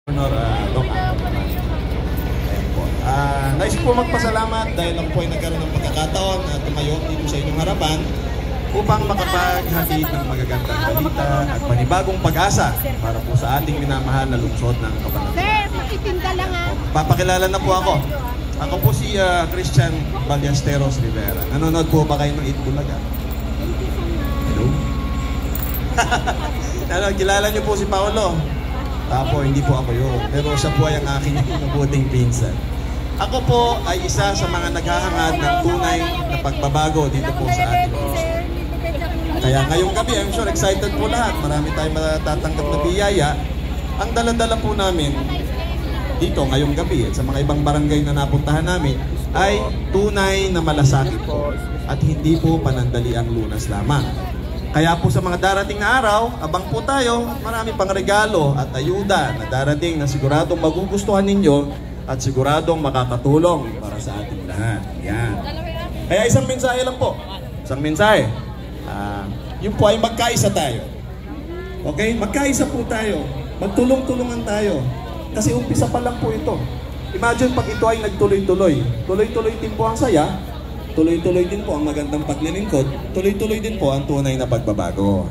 Honor, Doc. Ayan po. Nais po magpasalamat dahil lang po ay nagkaroon ng pagkakataon at tumayo dito sa inyong harapan upang makapaghatid ng magagandang balita at panibagong pag-asa para po sa ating minamahal na lungsod ng Cabanatuan. Sir, makitinda lang ha. Papakilala na po ako. Ako po si Christian Ballesteros Rivera. Nanonood po ba kayo ng Itbulaga? Hello? Kilala niyo po si Paolo. Tapo, hindi po ako yun. Pero siya po ay ang aking mabuting pinsan. Ako po ay isa sa mga naghahangad ng tunay na pagbabago dito po sa ating lungsod. Kaya ngayong gabi, I'm sure excited po lahat. Marami tayong matatanggap na biyaya. Ang dala-dala po namin dito ngayong gabi at sa mga ibang barangay na napuntahan namin ay tunay na malasakit po at hindi po panandaliang lunas lamang. Kaya po sa mga darating na araw, abang po tayo, marami pang regalo at ayuda na darating na siguradong magugustuhan ninyo at siguradong makakatulong para sa ating lahat. Yan. Kaya isang mensahe lang po. Isang mensahe. Yun po ay magkaisa tayo. Okay? Magkaisa po tayo. Magtulong-tulungan tayo. Kasi umpisa pa lang po ito. Imagine pag ito ay nagtuloy-tuloy. Tuloy-tuloy din po ang saya. Tuloy-tuloy din po ang magandang paglilingkod. Tuloy-tuloy din po ang tunay na pagbabago.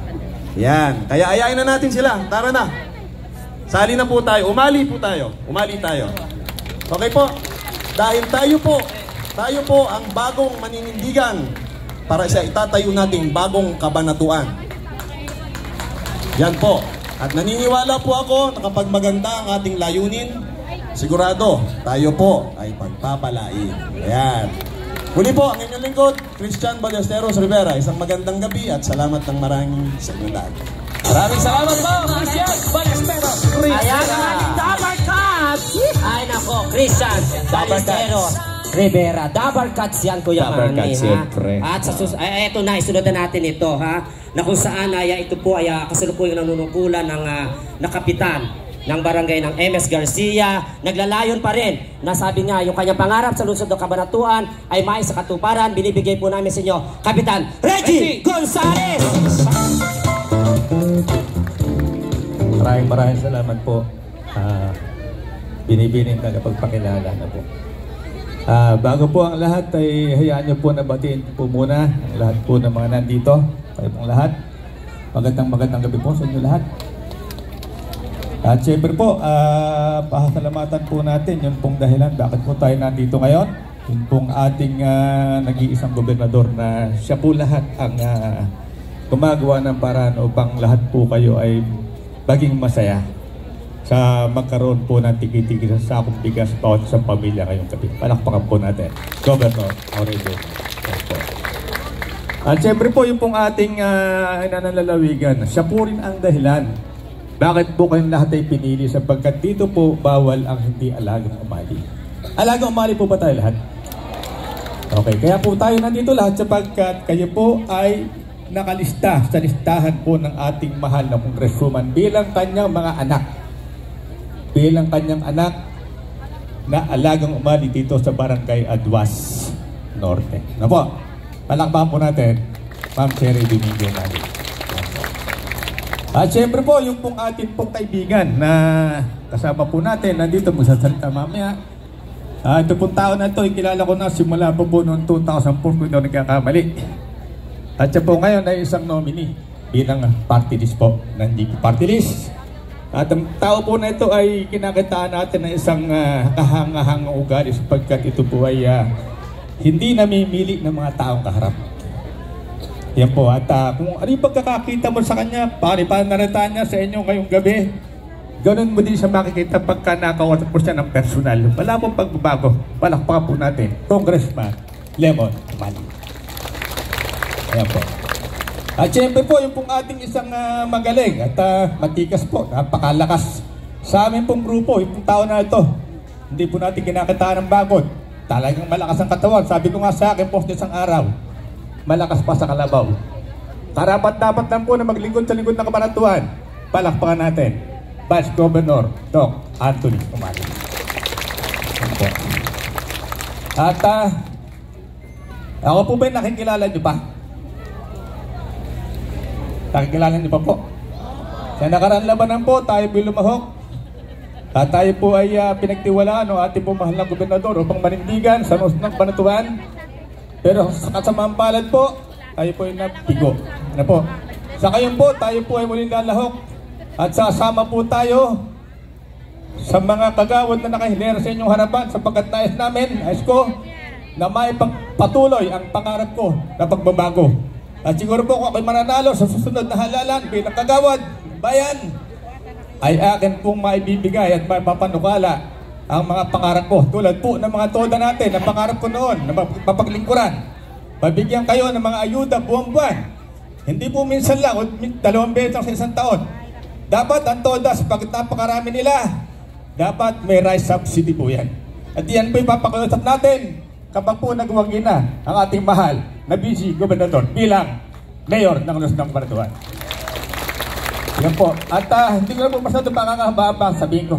Yan. Kaya ayain na natin sila. Tara na. Sali na po tayo. Umali po tayo. Umali tayo. Okay po. Dahil tayo po ang bagong maninindigan para sa itatayo nating bagong Cabanatuan. Yan po. At naniniwala po ako na kapag maganda ang ating layunin, sigurado tayo po ay pagpapalain. Ayan. Muli po, ang inyong lingkod, Christian Ballesteros Rivera. Isang magandang gabi at salamat ng maraming sa inyo lahat. Maraming salamat po, Christian Ballesteros Rivera. Ayan ang ating Double Cuts. Ay nako, Christian Ballesteros Rivera. Double Cuts yan, Kuya Double Manny. Cuts, siyempre. At sa eto na, isunod na natin ito, ha? Na kung saan ay ito po ay kasalukuyang nanunungkulan ng nakapitan ng barangay ng MS Garcia, naglalayon pa rin. Nasabi nga, yung kanyang pangarap sa lungsod ng Cabanatuan ay may sa katuparan. Binibigay po namin sa inyo, Kapitan Reggie Gonzales! Maraming salamat po. Binibining tagapagpakilala na po. Bago po ang lahat ay hayaan niyo po na batiin po muna ang lahat po ng mga nandito. Kayo pong lahat. Magandang gabi po sa inyo lahat. At syempre po, pasalamatan po natin yun pong dahilan bakit po tayo nandito ngayon. Yun pong ating nag-iisang gobernador na siya po lahat ang gumagawa ng paraan upang lahat po kayo ay maging masaya sa magkaroon po ng tiki-tiki sa sakong bigas bawat isang pamilya ngayong gabi. Palakpakan po natin, Governor Aurelio. At syempre po yung pong ating nananalawigan, siya po rin ang dahilan bakit po kayong lahat ay pinili sapagkat dito po bawal ang hindi alagang umali. Alagang umali po ba tayo lahat? Okay, kaya po tayo nandito lahat sapagkat kayo po ay nakalista sa listahan po ng ating mahal na Congresswoman bilang kanyang mga anak. Bilang kanyang anak na alagang umali dito sa Barangay Aduas Norte. Na po, palakpakan po natin, Ma'am Cherry Domingo natin. At syempre po, yung pong ating pong kaibigan na kasama po natin, nandito magsasalita mamaya. Ito pong tao na ito, kilala ko na simula po noong 2004 kung ito nagkakamali. At siya po ngayon ay isang nominee bilang party list po, nandito party list. At ang tao po na ito ay kinakitaan natin ng isang kahanga-hanga ugali sapagkat ito po ay hindi namimili ng mga taong kaharap. Yan po, at kung ano yung pagkakakita mo sa kanya, panipanaratan niya sa inyo ngayong gabi, ganun mo din siya makikita pagka nakawatak po siya ng personal. Wala pong pagbabago. Palakpakan po natin, Congressman Lemon Mali. Ayan po. At syempre po, yung pong ating isang magaling at matikas po, napakalakas. Sa amin pong grupo, yung pong tao na ito, hindi po natin kinakitaan ng bagot. Talagang malakas ang katawan. Sabi ko nga sa akin po isang araw, malakas pa sa kalabaw. Karapat-dapat lang po na maglingkod sa lingkod ng Cabanatuan. Palakpakan natin, Vice Governor Doc Anthony Umali. At ako po ba nakikilala niyo pa? Nakikilala niyo pa po? Sa nakaraan labanan po, tayo po lumahok. At tayo po ay pinagtiwalaan ng ating po mahal na gobernador upang manindigan sa ng Cabanatuan. Pero sa kasamang palad po, tayo po ay napigo. Ano po? Sa kayon po, tayo po ay muling lalahok at sasama po tayo sa mga kagawad na nakahilera sa inyong harapan sapagkat nais namin, ko, na may patuloy ang pangarap ko na pagbabago. At siguro po kung ako'y mananalo sa susunod na halalan bilang kagawad bayan, ay akin pong maibibigay at mapapanukala ang mga pangarap ko. Tulad po ng mga toda natin, ang pangarap ko noon na mapaglingkuran. Pabigyan kayo ng mga ayuda buwan-buwan. Hindi po minsan lang, 2 beses sa isang taon. Dapat ang toda, sapagkat napakarami nila, dapat may rice subsidy po yan. At yan po ipapakiusap natin kapag po nagwagi na ang ating mahal na busy gobernador bilang mayor ng Luzon ng Cabanatuan. Yan po. At hindi ko na po masyado pakakahaba sabihin ko.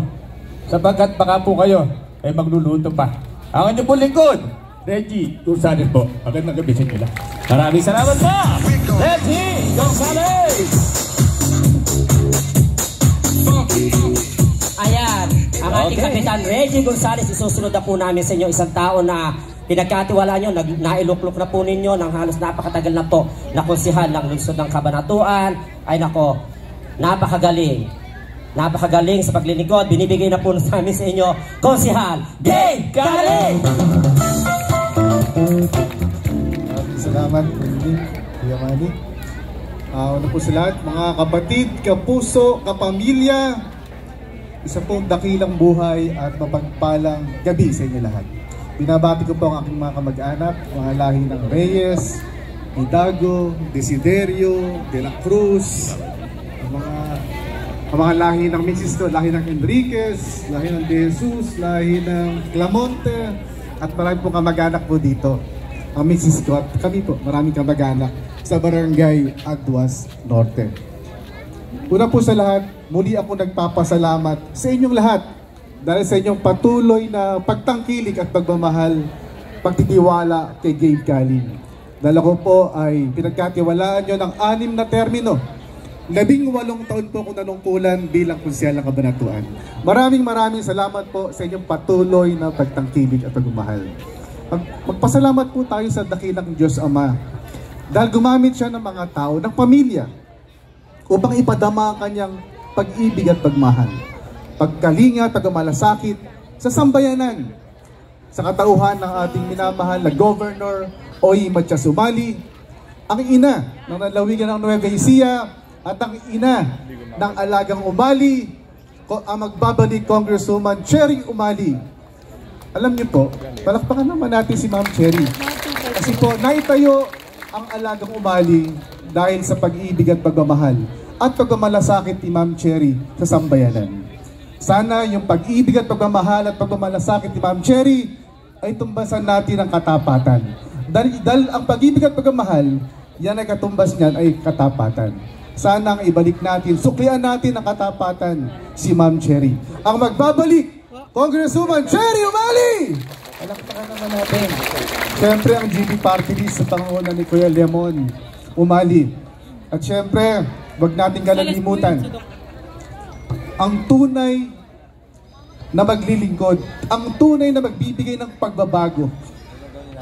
Sapagkat baka po kayo ay magluluto pa. Ang inyo po lingkod, Reggie Gonzalez po. Magandang gabi sa inyo lang. Maraming salamat po, Reggie Gonzalez! Ayan, ang ating Kapitan Reggie Gonzalez. Isusunod na po namin sa inyo isang tao na pinagkatiwala nyo, nailuklok na po ninyo ng halos napakatagal na po na konsihal ng lungsod ng Cabanatuan. Ay nako, napakagaling. Napakagaling sa paglilingkod. Binibigay na po namin sa inyo, Konsihal Dave Galing! Salamat, Kuya Manny. Una po sa lahat, mga kapatid, kapuso, kapamilya, isa pong dakilang buhay at mapagpalang gabi sa inyo lahat. Binabati ko po ang aking mga kamag-anak, mga lahi ng Reyes, Hidago, Desiderio, De La Cruz, ang mga lahi ng Mrs. lahi ng Enriquez, lahi ng De Jesus, lahi ng Clamonte, at marami po kamag-anak po dito. Ang Mrs. ko at kami po, maraming kamag-anak sa Barangay Agduas Norte. Una po sa lahat, muli ako nagpapasalamat sa inyong lahat dahil sa inyong patuloy na pagtangkilik at pagmamahal, pagtitiwala kay Gabe Galing. Dahil ako po ay pinagkatiwalaan nyo ng 6 na termino. 18 taon po akong nanungkulan bilang konsyal ng Cabanatuan. Maraming salamat po sa inyong patuloy na pagtangkilik at pagmamahal. Magpasalamat po tayo sa dakilang Diyos Ama dahil gumamit siya ng mga tao, ng pamilya upang ipadama ang kanyang pag-ibig at pagmahal, pagkalinga at pagmamalasakit sa sambayanan, sa katauhan ng ating minamahal na Governor Oy Matias-Umali, ang ina ng nalawigan ng Nueva Ecija at ang ina ng Alagang Umali, ang magbabalik Congresswoman Cherry Umali. Alam niyo po, palakpakan naman natin si Ma'am Cherry. Kasi po, naitayo ang Alagang Umali dahil sa pag-ibig at pagmamahal at pagmamalasakit ni Ma'am Cherry sa sambayanan. Sana yung pag-ibig at pagmamahal at pagmamalasakit ni Ma'am Cherry ay tumbasan natin ang katapatan. Dahil ang pag-ibig at pagmamahal, yan ay katumbas niyan ay katapatan. Sana ang ibalik natin, suklian natin ang katapatan si Ma'am Cherry. Ang magbabalik, Congresswoman Cherry Umali! Palakpakan naman natin. Siyempre ang GB Party List sa pangunguna ni Kuya Lemon Umali. At siyempre, wag natin kalalimutan ang tunay na maglilingkod, ang tunay na magbibigay ng pagbabago,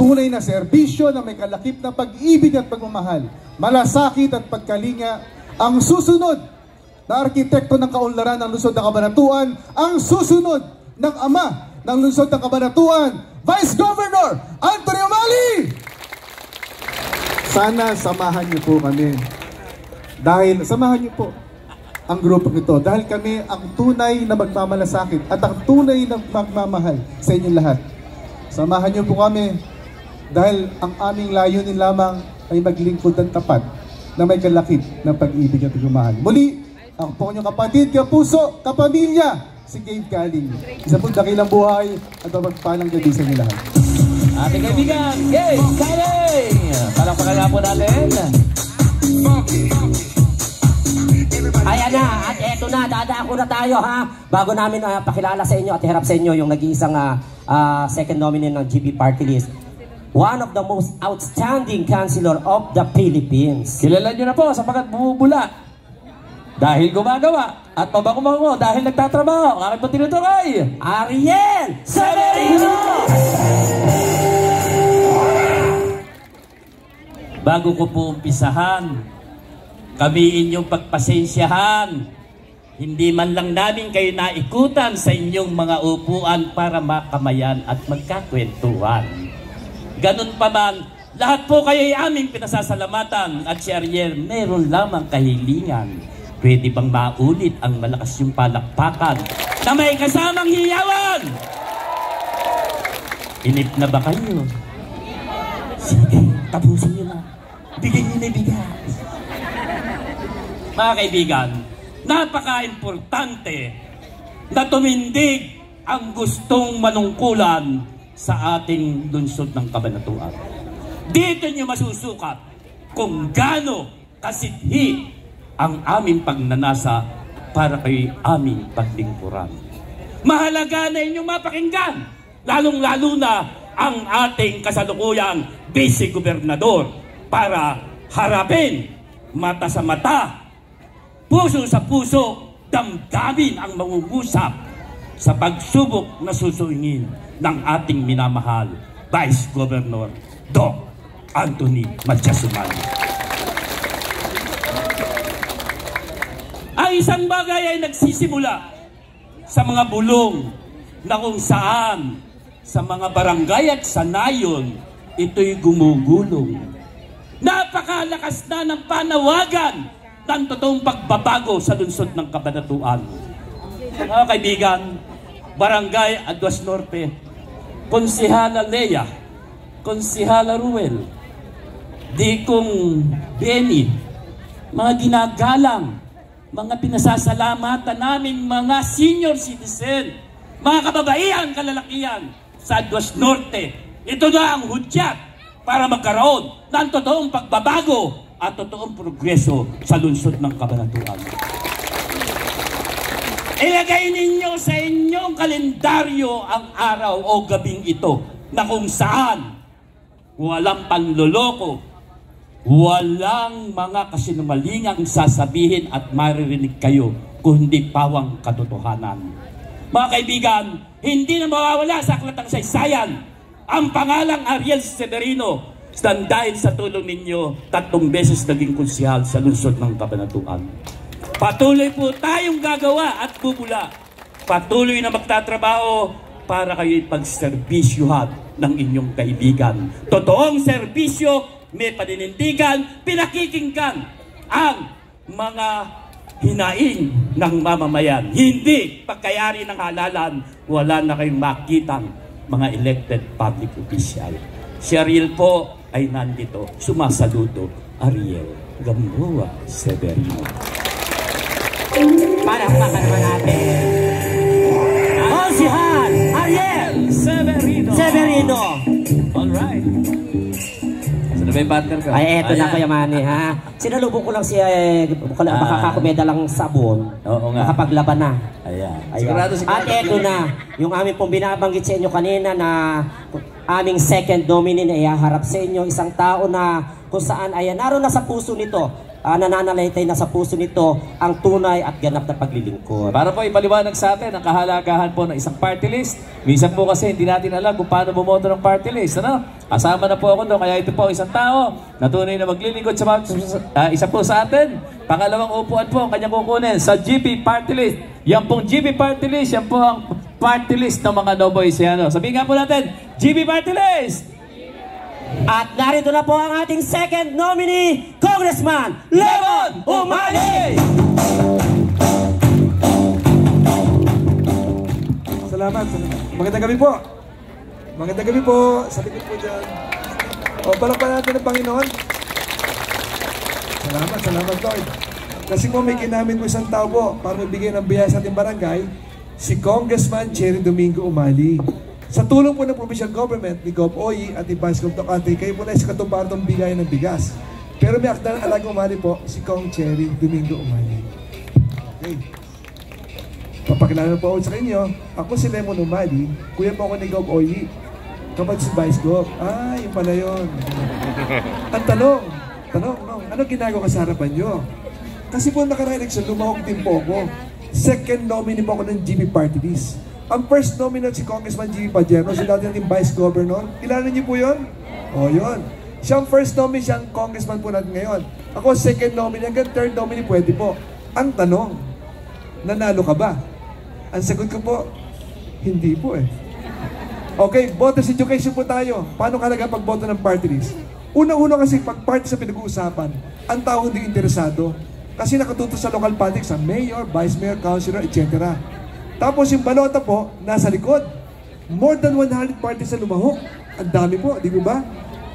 tunay na serbisyo na may kalakip na pag-ibig at pagmamahal, malasakit at pagkalinga, ang susunod na arkitekto ng kaunlaran ng lungsod ng Cabanatuan, ang susunod ng ama ng lungsod ng Cabanatuan, Vice Governor Anthony Umali! Sana samahan niyo po kami. Dahil samahan niyo po ang grupo nito. Dahil kami ang tunay na magmamalasakit at ang tunay na magmamahal sa inyong lahat. Samahan niyo po kami dahil ang aming layunin lamang ay maglingkod ng tapat na may kalakip ng pag-ibig at pagmamahal. Muli, ako po inyong kapatid, kapuso, kapamilya, si Gabe Galing. Isa pong dakilang buhay at mapagpalang gabi sa inyo lahat. Ating kaibigan, Gabe Galing! Palakpakan nga po natin. Ayan na, at eto na, dadako na tayo ha. Bago namin pakilala sa inyo at iharap sa inyo yung nag-iisang second nominee ng GB Party List. One of the most outstanding councilor of the Philippines. Kilala nyo na po sapagkat bumubula. dahil gumagawa at mabango dahil nagtatrabaho. Ang aking po tinutukoy, Ariel Severino! bago ko po umpisahan, kami inyong pagpasensyahan. Hindi man lang namin kayo naikutan sa inyong mga upuan para makamayan at magkakwentuhan. Ganun pa man, lahat po kayo ay aming pinasasalamatan at si Ariel meron lamang kahilingan. Pwede bang maulit ang malakas yung palakpakan na may kasamang hiyawan? Inip na ba kayo? Sige, tapusin nyo na. Bigyan nyo na bigas. Mga kaibigan, napaka-importante na tumindig ang gustong manungkulan sa ating lungsod ng Cabanatuan. Dito nyo masusukat kung gaano kasidhi ang aming pagnanasa para kay aming paglingkuran. Mahalaga na inyong mapakinggan, lalong-lalo na ang ating kasalukuyang Vice Gobernador para harapin mata sa mata, puso sa puso, damdamin ang mangungusap sa pagsubok na susungin ng ating minamahal Vice Governor Doc Anthony Matias-Sumali. Ang isang bagay ay nagsisimula sa mga bulong na kung saan sa mga barangay at sa nayon ito'y gumugulong. Napakalakas na ng panawagan ng totoong pagbabago sa lungsod ng Cabanatuan. Mga kaibigan, Barangay Aduas Norte, Konsehala Lea, Konsehala Ruel, Dikong Benny, mga ginagalang, mga pinasasalamatan namin mga senior citizen, mga kababaihan, kalalakihan sa Aduas Norte. Ito na ang hudyat para magkaroon ng totoong pagbabago at totoong progreso sa lungsod ng Cabanatuan. Ilagay ninyo sa inyong kalendaryo ang araw o gabing ito na kung saan walang panloloko, walang mga kasinungalingang sasabihin at maririnig kayo kung hindi pawang katotohanan. Mga kaibigan, hindi na mawawala sa aklatang saysayan ang pangalang Ariel Severino dahil sa tulong ninyo 3 beses naging konsehal sa lungsod ng Cabanatuan. Patuloy po tayong gagawa at bubula. Patuloy na magtatrabaho para kayo'y pagserbisyuhan ng inyong kaibigan. Totoong serbisyo, may paninindigan, pinakikinggan ang mga hinaing ng mamamayan. Hindi pagkayari ng halalan, wala na kayong makitang mga elected public official. Si Ariel po ay nandito. Sumasaludo, Ariel Gamboa Severino. Para naman natin. Konsehan Ariel Severino. Alright. May partner ka. Ay, eto na Kuya Manny, ha? Sinalubong ko lang si makakakumeda lang sabon. Oo nga. Makapaglaban na. Ayan. Sigurado. At eto na, yung aming pong binabanggit sa inyo kanina na aming second nominee na ihaharap sa inyo, isang tao na kung saan ay naroon na sa puso nito, nananalaytay na sa puso nito ang tunay at ganap na paglilingkod. Para po ipaliwanag sa atin ang kahalagahan po ng isang party list. Minsan po kasi hindi natin alam kung paano bumoto ng party list. Ano? Kasama na po ako doon. Kaya ito po isang tao na tunay na maglilingkod sa isa po sa atin. Pangalawang upuan po ang kanyang kukunin sa GP party list. Yan pong GP party list, yan po ang party list ng mga Novoisiano. Sabihin nga po natin, GP party list! At narito na po ang ating second nominee, Congressman Lemon Umali! Salamat. Magandang gabi po. Magandang gabi po. Sa likod po dyan. O, palakpakan natin ng Panginoon. Salamat Lord. Kasi po may ginamit mo isang tao po para magbigay ng biyaya sa ating barangay, si Congressman Cherry Domingo Umali. Sa tulong po ng provincial government ni Gov. Oyi at ni Vice Gov. Tocante, kayo po na sa katumparan bigay ng bigas. Pero may akdang alagang Umali po, si Kong Cherry Domingo Umali. Okay. Papakilala po ako sa inyo. Ako si Lemon Umali, kuya po ako ni Gov. Oyi. Kapag si Vice Gov. Ah, yun pala yun. Ang tanong, ano ginagawa ka sa harapan nyo? Kasi po nakaraan election, lumahok din po ako. Second nominee po ako ng GB Party List. Ang first nominee si Congressman GB Padierno, si dati natin Vice Governor. Kilala niyo po yun? O, yun. Siyang first nominee, siyang congressman po natin ngayon. Ako second nominee, hanggang third nominee pwede po. Ang tanong, nanalo ka ba? Ang sagot ko po, hindi po eh. Okay, voters education po tayo. Paano kalaga pagboto ng party list? Una-una kasi pag party sa pinag-uusapan, ang tao hindi interesado. Kasi nakatuto sa local politics, sa mayor, vice mayor, councilor, etc. Tapos yung balota po, nasa likod. More than 100 parties na lumahok. Ang dami po, di ba?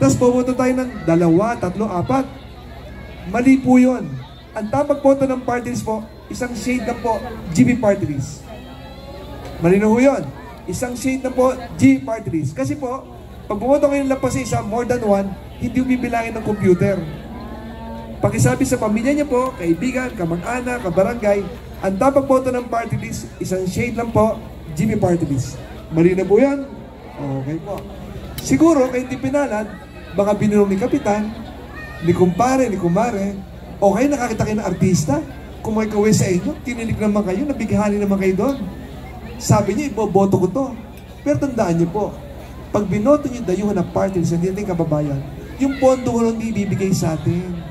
Tapos pumunta tayo ng 2, 3, 4. Mali po yun. Ang tamang boto ng party list po, isang shade na po, GB party list. Malinaw po yun. Isang shade na po, G party list. Kasi po, pag bumoto kayo lang pa sa isa, more than 1, hindi bibilangin ng computer. Pakisabi sa pamilya niya po, kaibigan, kamag-anak, kabarangay, ang dapat boto ng party list, isang shade lang po, GB party list. Mali na po yan? Okay po. Siguro, kayo hindi pinalad, baka binulong ni Kapitan, ni kumpare, ni kumare, o kayo nakakita kayo ng artista, kumay-kaway sa inyo, kinilig naman kayo, nabighani naman kayo doon. Sabi niyo, iboboto ko to. Pero tandaan niyo po, pag binoto niyo dayuhan ng party list, hindi natin kababayan, yung pondo ko lang ibibigay sa atin.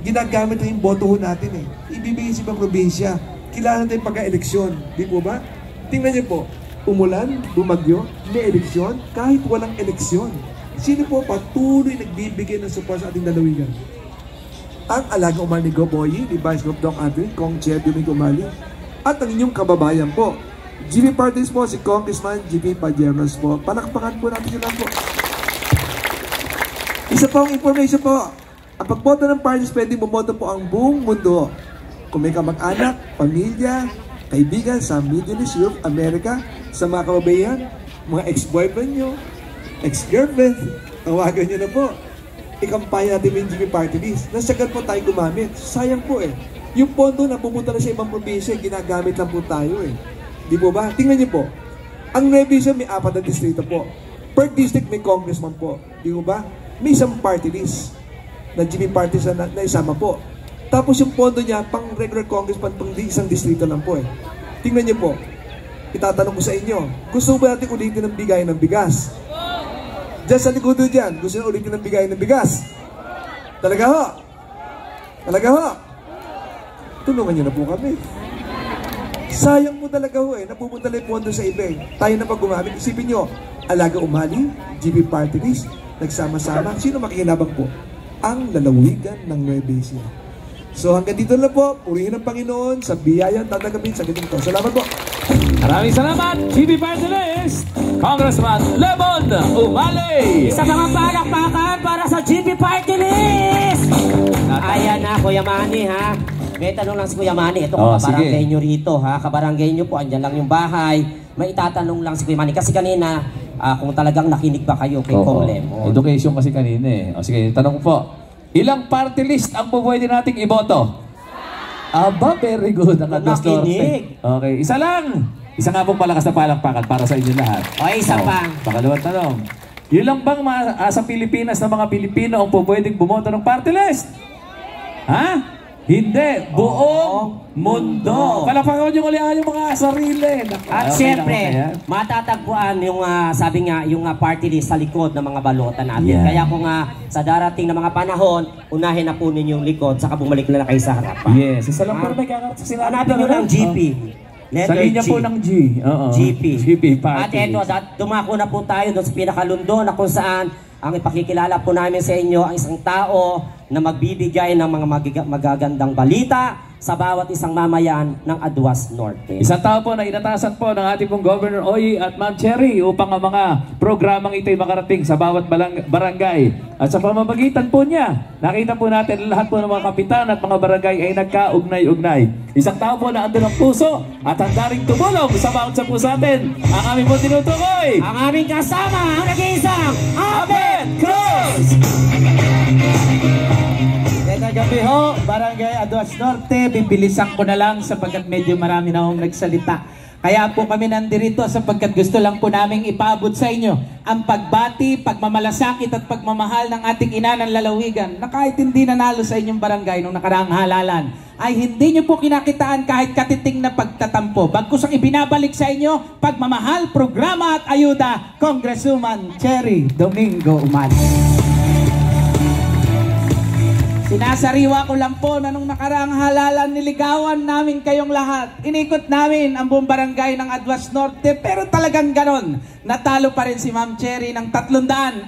Ginagamit na yung boto natin eh. Ibibigay sa ibang probinsya. Kilala natin pagka-eleksyon. Di po ba? Tingnan niyo po. Umulan, bumagyo, may eleksyon, kahit walang eleksyon. Sino po patuloy nagbibigay ng support sa ating lalawigan? Ang alaga umali ni Gov. Oyi, ni Vice Gov. Doc Andrew, Kong Chair Domingo Umali, at ang inyong kababayan po. GB Parties po, si Congressman GB Padierno po. Palakpakan po natin sila po. Isa pong information po. Ang pagboto ng parties, pwede bumoto po ang buong mundo. Kung may kamag-anak, pamilya, kaibigan sa Middle East, Europe, America, sa mga kababayan, mga ex-boyfriend nyo, ex-girlfriend, tawagan nyo na po. Ikampanya natin yung GB Party List. Nasagal po tayo gumamit. Sayang po eh. Yung pondo na pupunta na sa ibang probinsya, ginagamit lang po tayo eh. Di po ba? Tingnan nyo po. Ang revision may 4 na distrito po. Per district may congressman po. Di po ba? May isang party list na GB Party na isama po. Tapos yung pondo niya, pang regular congressman, pang isang distrito lang po eh. Tingnan niyo po. Itatanong ko sa inyo, gusto ba natin ulitin ng bigay ng bigas? Diyan sa likod dyan, gusto nyo ulitin ng bigay ng bigas? Talaga ho? Talaga ho? Tulungan niyo na po kami. Sayang po talaga ho eh, napupunta lang yung pondo sa iba eh. Tayo na pag gumamit, isipin nyo, Alaga Umali, GB Party List, nagsama-sama, sino makikinabang po? Ang lalawigan ng Nueva Ecija. So hanggang dito na po, purihin ng Panginoon sa biyayang tatanggapin sa ganito. Salamat po. Maraming salamat, GB Party List, Congressman Lemon Umali. Sa mga palakpakan para sa GB Party List. Ayan na, Kuya Manny ha. May tanong lang si Kuya Manny. Ito kabarangay nyo rito ha. Kabarangay nyo po, andyan lang yung bahay. May itatanong lang si Kuya Manny. Kasi kanina, kung talagang nakinig ba kayo kay Kong Lemon. Education kasi kanina eh. O sige, tanong po. Ilang party list ang pwede nating iboto? Aba, very good. Nakinig. Okay, isa lang. Isa nga pong malakas na palakpakan para sa inyo lahat. O, isa pa. Pangalawang tanong. Yun lang bang sa Pilipinas na mga Pilipino ang pwedeng bumoto ng party list? Ha? Hindi. Buong mundo. Palakpakan nyo ulit yung mga sarili. At syempre, matatagpuan yung, sabi nga, yung party list sa likod ng mga balota natin. Yeah. Kaya kung sa darating na mga panahon, unahin na po ninyo yung likod, saka bumalik na kayo sa harapan. Yes. Isa lang pero may kakarap sa sila. Hanapin nyo ng GP. Sa linya po ng G. GP. GP party. At eto, dumako na po tayo doon sa pinakalundo na kung saan ang ipakikilala po namin sa inyo ang isang tao na magbibigay ng mga magagandang balita sa bawat isang mamayan ng Aduas Norte. Isang tao po na inatasan po ng ating pong Governor Oyi at Ma'am Cherry upang ang mga programang ito'y makarating sa bawat barangay. At sa pamamagitan po niya, nakita po natin lahat po ng mga kapitan at mga barangay ay nagkaugnay-ugnay. Isang tao po na andun ang puso at handa ring tumulong sa bawat sa puso atin. Ang aming po tinutukoy. Ang aming kasama, ang nag-iisang Abet Cruz! Gabi ho, Barangay Aduas Norte, bibilisan ko na lang sapagkat medyo marami na akong nagsalita. Kaya po kami nandirito sapagkat gusto lang po naming ipaabot sa inyo ang pagbati, pagmamalasakit at pagmamahal ng ating ina ng lalawigan na kahit hindi nanalo sa inyong barangay nung nakaraang halalan ay hindi nyo po kinakitaan kahit katiting na pagtatampo. Bagkus ang ibinabalik sa inyo, pagmamahal, programa at ayuda, Congresswoman Cherry Domingo Umali. Sinasariwa ko lang po na nung nakaraang halalan niligawan namin kayong lahat. Inikot namin ang buong barangay ng Adwas Norte pero talagang ganon. Natalo pa rin si Ma'am Cherry ng 342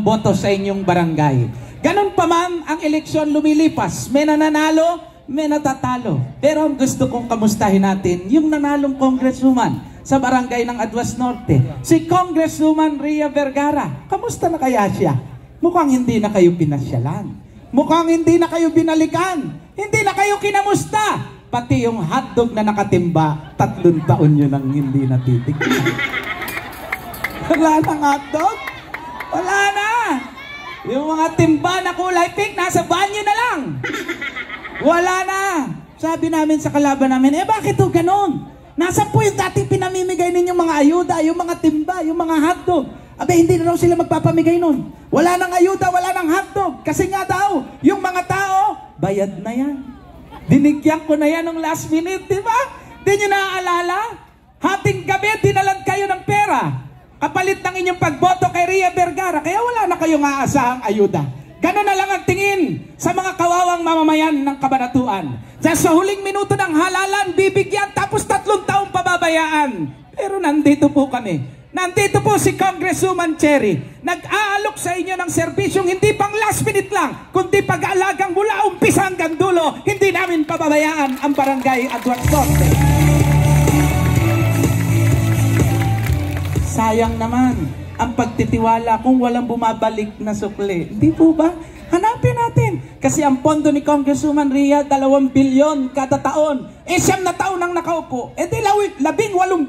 boto sa inyong barangay. Ganon pa man ang eleksyon lumilipas. May nananalo, may natatalo. Pero ang gusto kong kamustahin natin, yung nanalong congresswoman sa barangay ng Adwas Norte, si Congresswoman Rhea Vergara. Kamusta na kaya siya? Mukhang hindi na kayo pinasyalan. Mukhang hindi na kayo binalikan. Hindi na kayo kinamusta. Pati yung hotdog na nakatimba, 3 taon nyo nang hindi natitikman. Wala nang hotdog? Wala na. Yung mga timba na kulay pink, nasa banyo na lang. Wala na. Sabi namin sa kalaban namin, bakit to ganon? Nasaan po yung dating pinamimigay ninyong mga ayuda, yung mga timba, yung mga hotdog? Hindi na raw sila magpapamigay nun. Wala nang ayuda, wala nang hotdog. Kasi nga daw, yung mga tao, bayad na yan. Dinigyan ko na yan ng last minute, di ba? Di nyo naaalala? Hating gabi, dinalan kayo ng pera. Kapalit ng inyong pagboto kay Rhea Vergara. Kaya wala na kayong aasahang ayuda. Ganon na lang ang tingin sa mga kawawang mamamayan ng Kabanatuan. Sa huling minuto ng halalan, bibigyan tapos 3 taong pababayaan. Pero nandito po kami. Nandito po si Congresswoman Cherry. Nag-aalok sa inyo ng serbisyong hindi pang last minute lang, kundi pag-aalagang mula umpisa hanggang dulo. Hindi namin pababayaan ang barangay Adwas Norte. Sayang naman ang pagtitiwala kung walang bumabalik na sukli. Hindi po ba? Hanapin natin. Kasi ang pondo ni Congresswoman Rhea, 2 bilyon kada taon. 9 na taon nang nakaupo. 18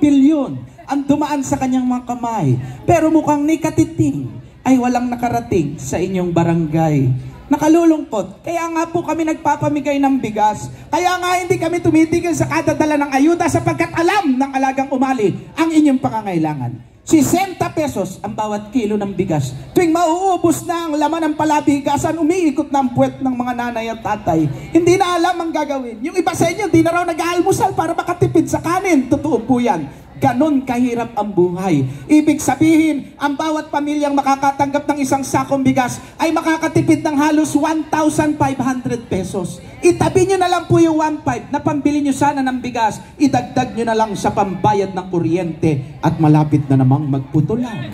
bilyon ang dumaan sa kanyang mga kamay. Pero mukhang ni katiting ay walang nakarating sa inyong barangay. Nakalulungkot. Kaya nga po kami nagpapamigay ng bigas. Kaya nga hindi kami tumitigil sa kadadala ng ayuda sapagkat alam ng alagang umali ang inyong pangangailangan. 60 pesos ang bawat kilo ng bigas. Tuwing mauubos na ang laman ng palabigasan, umiikot na ang puwet ng mga nanay at tatay. Hindi na alam ang gagawin. Yung iba sa inyo, di na raw nag-aalmusal para makatipid sa kanin. Totoo po yan. Ganon kahirap ang buhay. Ibig sabihin, ang bawat pamilyang makakatanggap ng 1 sakong bigas ay makakatipid ng halos 1,500 pesos. Itabi nyo na lang po yung 1,500 na pambili nyo sana ng bigas. Idagdag nyo na lang sa pambayad ng kuryente at malapit na namang magputulan.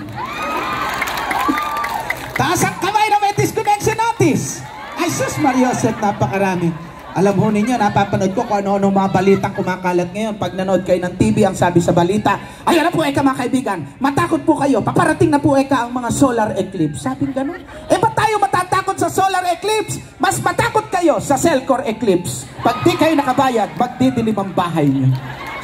Taas ang kamay na may disconnection notice. Ay sus Mariosep, napakarami. Alam ho ninyo, napapanood ko kung ano-ano mga balitang kumakalat ngayon. Pag nanood kayo ng TV, ang sabi sa balita, ayan na po mga kaibigan, matakot po kayo, paparating na po ang mga solar eclipse. Sabi gano'n? Ba't tayo matatakot sa solar eclipse? Mas matakot kayo sa Celcor eclipse. Pag di kayo nakabayad, magdidilim ang bahay niyo.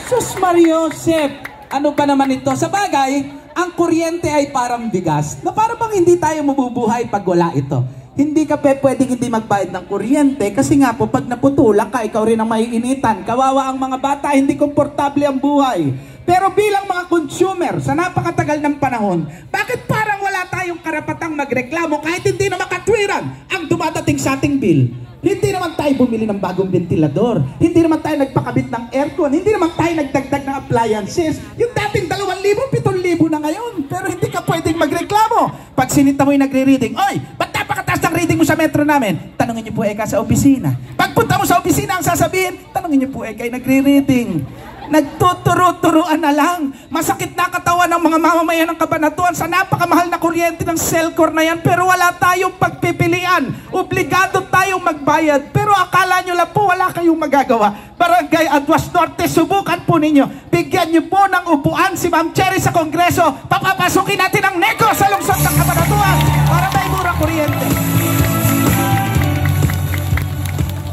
Sus Mariosep, ano ba naman ito? Sa bagay, ang kuryente ay parang bigas, na parang bang hindi tayo mabubuhay pag wala ito. Hindi ka pwedeng hindi magbayad ng kuryente kasi nga po pag naputulak ka, ikaw rin ang maiinitan. Kawawa ang mga bata, hindi komportable ang buhay. Pero bilang mga consumer, sa napakatagal ng panahon, bakit parang wala tayong karapatang magreklamo kahit hindi na makatwiran ang dumadating sa ating bill? Hindi naman tayo bumili ng bagong ventilador. Hindi naman tayo nagpakabit ng aircon. Hindi naman tayo nagdagdag ng appliances. Yung dating 2,000, 7,000 na ngayon. Pero hindi ka pwedeng magreklamo. Pag sinita mo yung nagre-reading, oy, ba't napakataas ng reading mo sa metro namin? Tanungin niyo po sa opisina. Pagpunta mo sa opisina, ang sasabihin, tanungin niyo po kayo nagre-reading. Nagtuturo-turuan na lang. Masakit na katawan ng mga mamamayan ng Kabanatuan sa napakamahal na kuryente ng Celcor na yan. Pero wala tayong pagpipilian. Obligado tayong magbayad. Pero akala nyo lang po wala kayong magagawa. Barangay Adwas Norte, subukan po ninyo. Bigyan nyo po ng upuan si Ma'am Cherry sa Kongreso. Papapasukin natin ang nego sa lungsod ng Kabanatuan para may murang kuryente.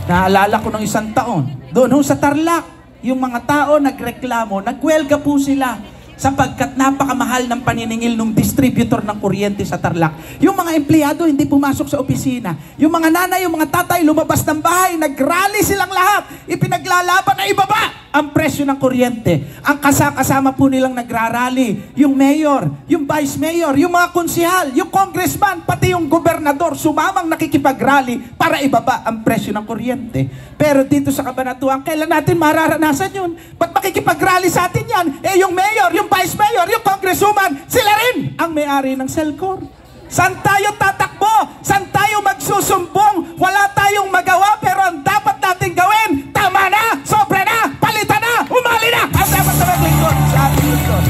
Naalala ko ng 1 taon. Doon sa Tarlac. Yung mga tao nagreklamo, nagwelga po sila. sapagkat napakamahal ng paniningil ng distributor ng kuryente sa Tarlac. Yung mga empleyado hindi pumasok sa opisina. Yung mga nanay, yung mga tatay lumabas ng bahay, nag-rally silang lahat. Ipinaglalaban na ibaba ang presyo ng kuryente. Ang kasama po nilang nagrarally, yung mayor, yung vice mayor, yung mga konsehal, yung congressman, pati yung gobernador, sumamang nakikipag-rally para ibaba ang presyo ng kuryente. Pero dito sa Cabanatuan, kailan natin mararanasan yun? Ba't makikipag-rally sa atin yan? Eh yung mayor, yung vice mayor, yung congresswoman, sila rin ang may-ari ng Selcor. Saan tayo tatakbo? Saan tayo magsusumbong? Wala tayong magawa, pero ang dapat natin gawin, tama na, sobra na, palitan na, umali na! Ang dapat na maglingkod sa ating lingkod.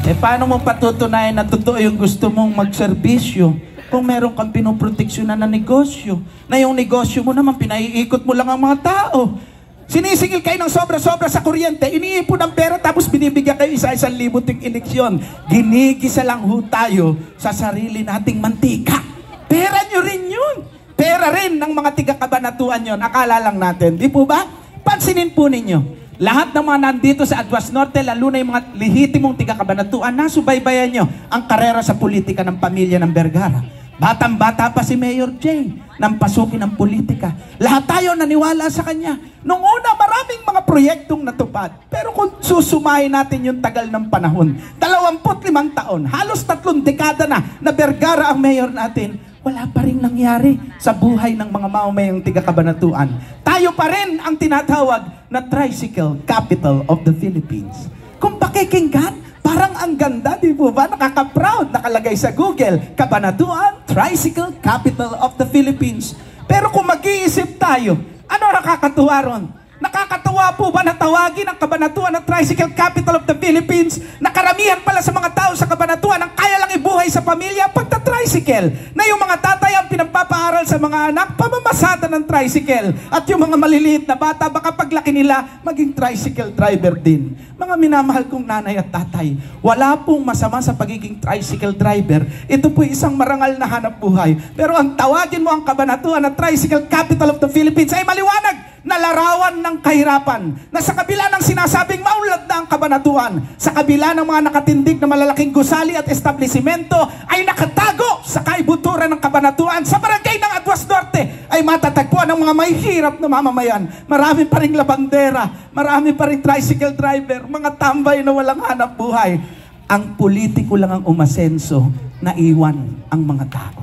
Eh paano mo patutunayan na totoo yung gusto mong magserbisyo kung meron kang pinoproteksyonan na negosyo? Na yung negosyo mo naman, pinaiikot mo lang ang mga tao. Sinisingil kayo ng sobra-sobra sa kuryente, iniipon ng pera tapos binibigyan kayo isa-1,000 ting eleksyon. Ginigisa lang ho tayo sa sarili nating mantika. Pera nyo rin yun. Pera rin ng mga tiga-Cabanatuan yun. Akala lang natin. Di po ba? Pansinin po ninyo. Lahat ng mga nandito sa Adwas Norte, lalo na yung mga lehitimong tiga-Cabanatuan, nasubaybayan nyo ang karera sa politika ng pamilya ng Vergara. Batang-bata pa si Mayor Jay nang pasukin ng politika. Lahat tayo naniwala sa kanya. Noong una, maraming mga proyektong natupad. Pero kung susumahin natin yung tagal ng panahon, 25 taon, halos 3 dekada na Vergara ang mayor natin, wala pa rin nangyari sa buhay ng mga mamamayang tiga-Cabanatuan. Tayo pa rin ang tinatawag na tricycle capital of the Philippines. Kung pakikinggan, parang ang ganda, di po ba? Nakaka-proud, nakalagay sa Google, Cabanatuan, Tricycle Capital of the Philippines. Pero kung mag-iisip tayo, ano nakakatuwa ron? Nakakatuwa po ba na tawagin ang Cabanatuan na Tricycle Capital of the Philippines na karamihan pala sa mga tao sa Cabanatuan ang kaya lang ibuhay sa pamilya pagta-tricycle? Na yung mga tatay ang pinagpapaaral sa mga anak, pamamasada ng tricycle. At yung mga maliliit na bata, baka paglaki nila, maging tricycle driver din. Mga minamahal kong nanay at tatay, wala pong masama sa pagiging tricycle driver. Ito po isang marangal na hanap buhay. Pero ang tawagin mo ang Cabanatuan na Tricycle Capital of the Philippines ay maliwanag na larawan ng kahirapan, na sa kabila ng sinasabing maunlad na ang Cabanatuan, sa kabila ng mga nakatindig na malalaking gusali at establisimento, ay nakatago sa kaibuturan ng Cabanatuan. Sa barangay ng Adwas Norte ay matatagpuan ng mga may hirap na mamamayan. Marami pa ring labandera, marami pa ring tricycle driver, mga tambay na walang hanap buhay. Ang politiko lang ang umasenso na iwan ang mga tao.